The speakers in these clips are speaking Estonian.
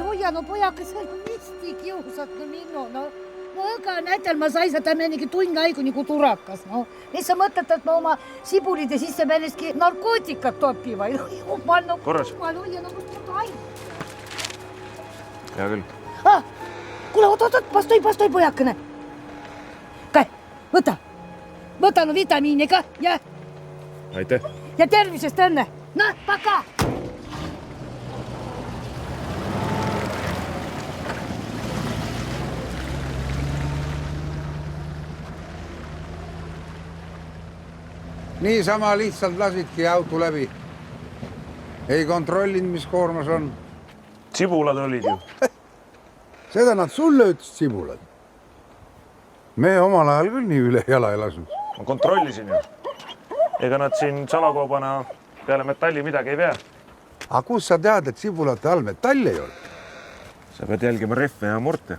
hoia, no pojakas, misti kiusat, no minu, no aga näitel ma sai seda mennigi tunn aigu nagu turakas, no. Mis sa mõtled, et ma oma sibulide sisse menneski narkootikat topi või? Korras. Ma hoia, no kus seda aigu. Hea küll. Kuule, oot, pastoi pojakene. Kai, võta no vitamiini ka, ja. Aitäh. Ja tervisest õnne. No, paka! Niisama lihtsalt lasidki auto läbi. Ei kontrollinud, mis koormas on. Sibulad olid ju. Seda nad sulle ütlesid sibulad. Me omal ajal küll nii üle jala ei lasnud. Ma kontrollisin ju. Ega nad siin salakoobana peale metalli midagi ei vea. Aga kus sa tead, et sibulate all metalli ei ole? Sa pead jälgima rehve ja murte.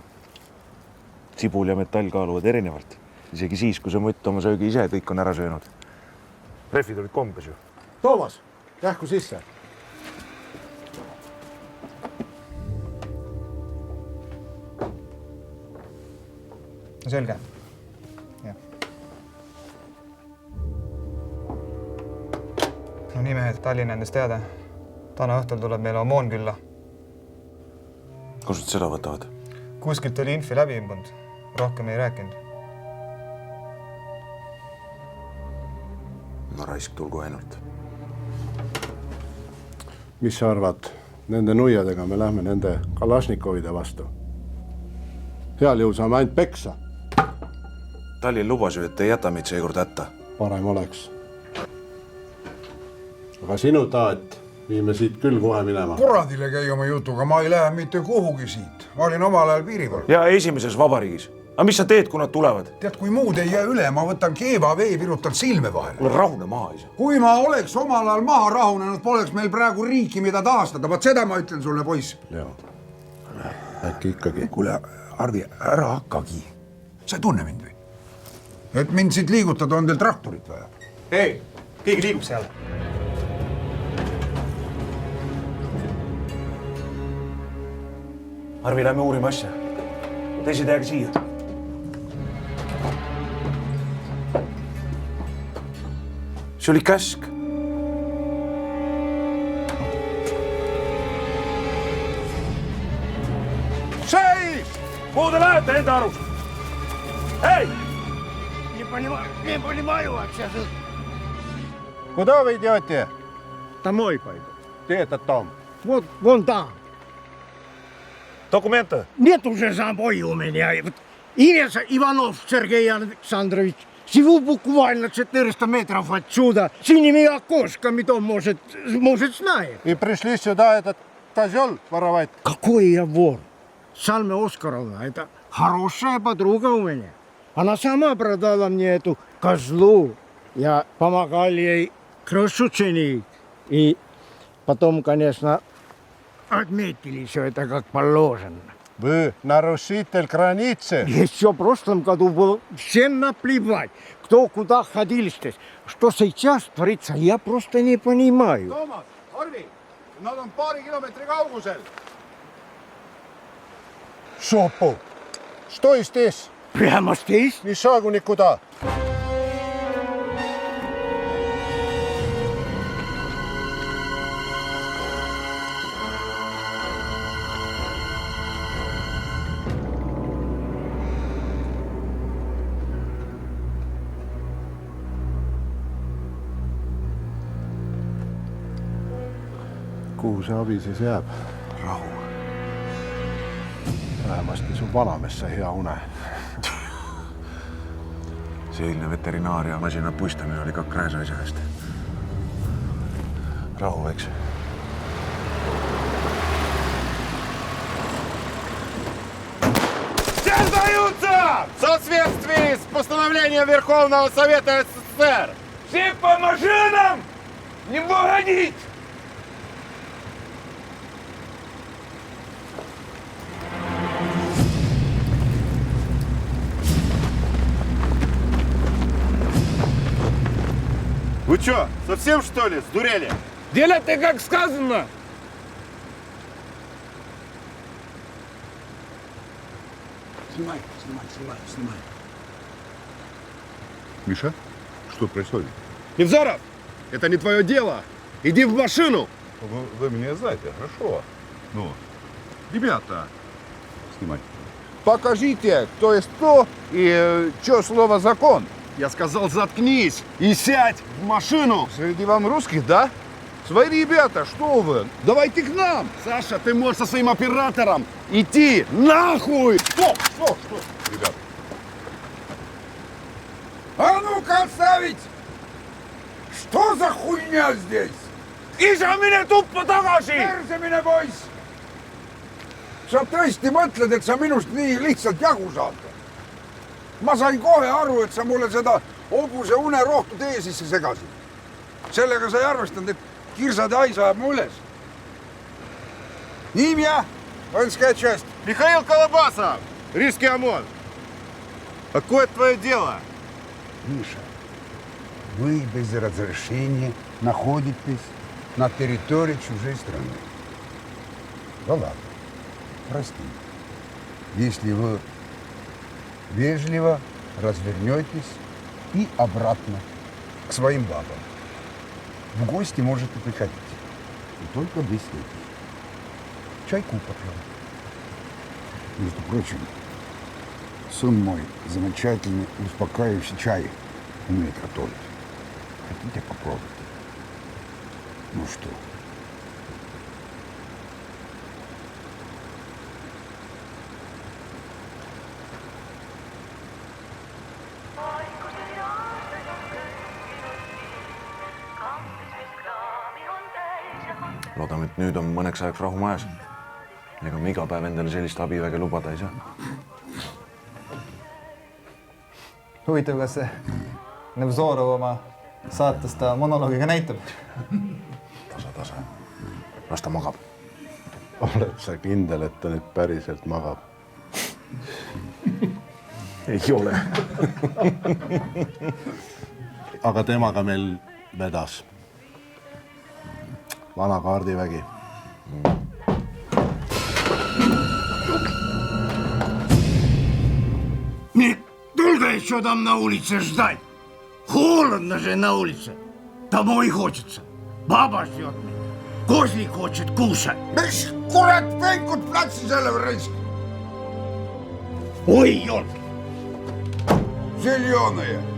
Sibul ja metall kaaluvad erinevalt. Isegi siis, kui sa mutt oma söögi ise kõik on ära söönud. Rehvid olid kombes ju. Toomas, kähku sisse. Selge. Ja. No nii mehed, Tallinna endast teada. Täna õhtul tuleb meil Omoon külla. Kus seda võtavad? Kuskilt oli infi läbi imbunud. Rohkem ei rääkinud. No raisk tulgu ainult. Mis sa arvad? Nende nuiadega me lähme nende Kalašnikovide vastu. Heal jõu saame ainult peksa. Tallinn lubas ju, et ei jäta meid seekord hätta. Parem oleks. Aga sinu taat viime siit küll kohe minema. Kuradile käi oma jutuga, ma ei lähe mitte kuhugi siit. Ma olin omal ajal piirival. Ja esimeses vabariigis. Aga mis sa teed, kui nad tulevad? Tead, kui muud ei jää üle, ma võtan keeva vee, virutan silme vahele. Kuule, rahune maha isa. Kui ma oleks omal ajal maha rahunenud, poleks meil praegu riiki, mida taastada. Vaat seda ma ütlen sulle, poiss. Leo, äkki ikkagi. Kuule, Arvi, ära hakkagi. Sa ei tunne mind või? Et mind siit liigutada on teil traktorit vaja. Ei, keegi liigub seal. Arvi, lähme uurima asja. Teised jääge siia. See oli käsk. Seis! Kuhu te lähete enda arust? Hei! Не понимаю вообще. Куда вы идете? Домой пойду. Где это там? Вот вон там. Документы? Нет уже забоя у меня. Имя Иванов Сергей Александрович. Живу буквально 400 метров отсюда. Синими окошками дом, может, знает. И пришли сюда этот козел воровать. Какой я вор? Сальма Оскаровна, это хорошая подруга у меня. Она сама продала мне эту козлу. Я помогал ей крышу чинить. И потом, конечно, отметили все это как положено. Вы нарушитель границы. Еще в прошлом году было всем наплевать, кто куда ходил здесь. Что сейчас творится, я просто не понимаю. Toomas, Arvi, nad on paari kilomeetri kaugusel. Šopu, sтой здесь. Прямо здесь? Ни шагу никуда. Kuhu see abi siis jääb? Rahu. Vähemasti su vanamees sai hea une. See eilne veterinaaria masina puistamine oli ka Krääsa asja eest. Rahu, eks? Всем сдаются! В соответствии с постановлением Верховного Совета СССР! Все по машинам! Не выходить! Вы что, совсем что ли? Сдурели? Делайте, как сказано. Снимай. Миша, что происходит? Невзоров, это не твое дело. Иди в машину. Вы меня знаете, хорошо. Ну, ребята, снимай. Покажите, кто есть кто и что слово закон. Я сказал, заткнись и сядь в машину. Среди вам русских, да? Свои ребята, что вы? Давайте к нам. Саша, ты можешь со своим оператором идти нахуй. Стоп! Ребята. А ну-ка отставить! Что за хуйня здесь? Isamine tuppa tagasi! Persemine, poiss! Sa tõesti mõtled, et sa minust nii lihtsalt jagu saad? Ma sain kohe aru, et sa mulle seda hobuse unerohtu tee sisse segasid. Sellega sa ei arvestanud, et kirsade hais ajab mu üles. Имя? Воинская часть. Михаил Колобасов, Рижский ОМОН. Какое твое дело? Миша, вы без разрешения находитесь на территории чужой страны. Ну ладно, простите. Если вы вежливо развернетесь и обратно к своим бабам. В гости можете приходить. И только без этих. Чайку, пожалуйста. Между прочим, сын мой замечательный успокаивающий чай умеет готовить. Хотите попробовать? Ну что? Loodame, et nüüd on mõneks ajaks rahu majas. Ega me iga päev endale sellist abiväge lubada ei saa. huvitav, kas see Nevzorov oma saates ta monoloogiga näitab? Tasa. Las ta magab. Oled sa kindel, et ta nüüd päriselt magab? Ei ole. Aga temaga meil vedas vana kaardivägi. Нет, долго еще там на улице ждать. Холодно же на улице. Домой хочется. Баба ждет меня. Козлик хочет кушать. Mis kurat venkud platsi selle raisk? Ой, елки. Зеленые.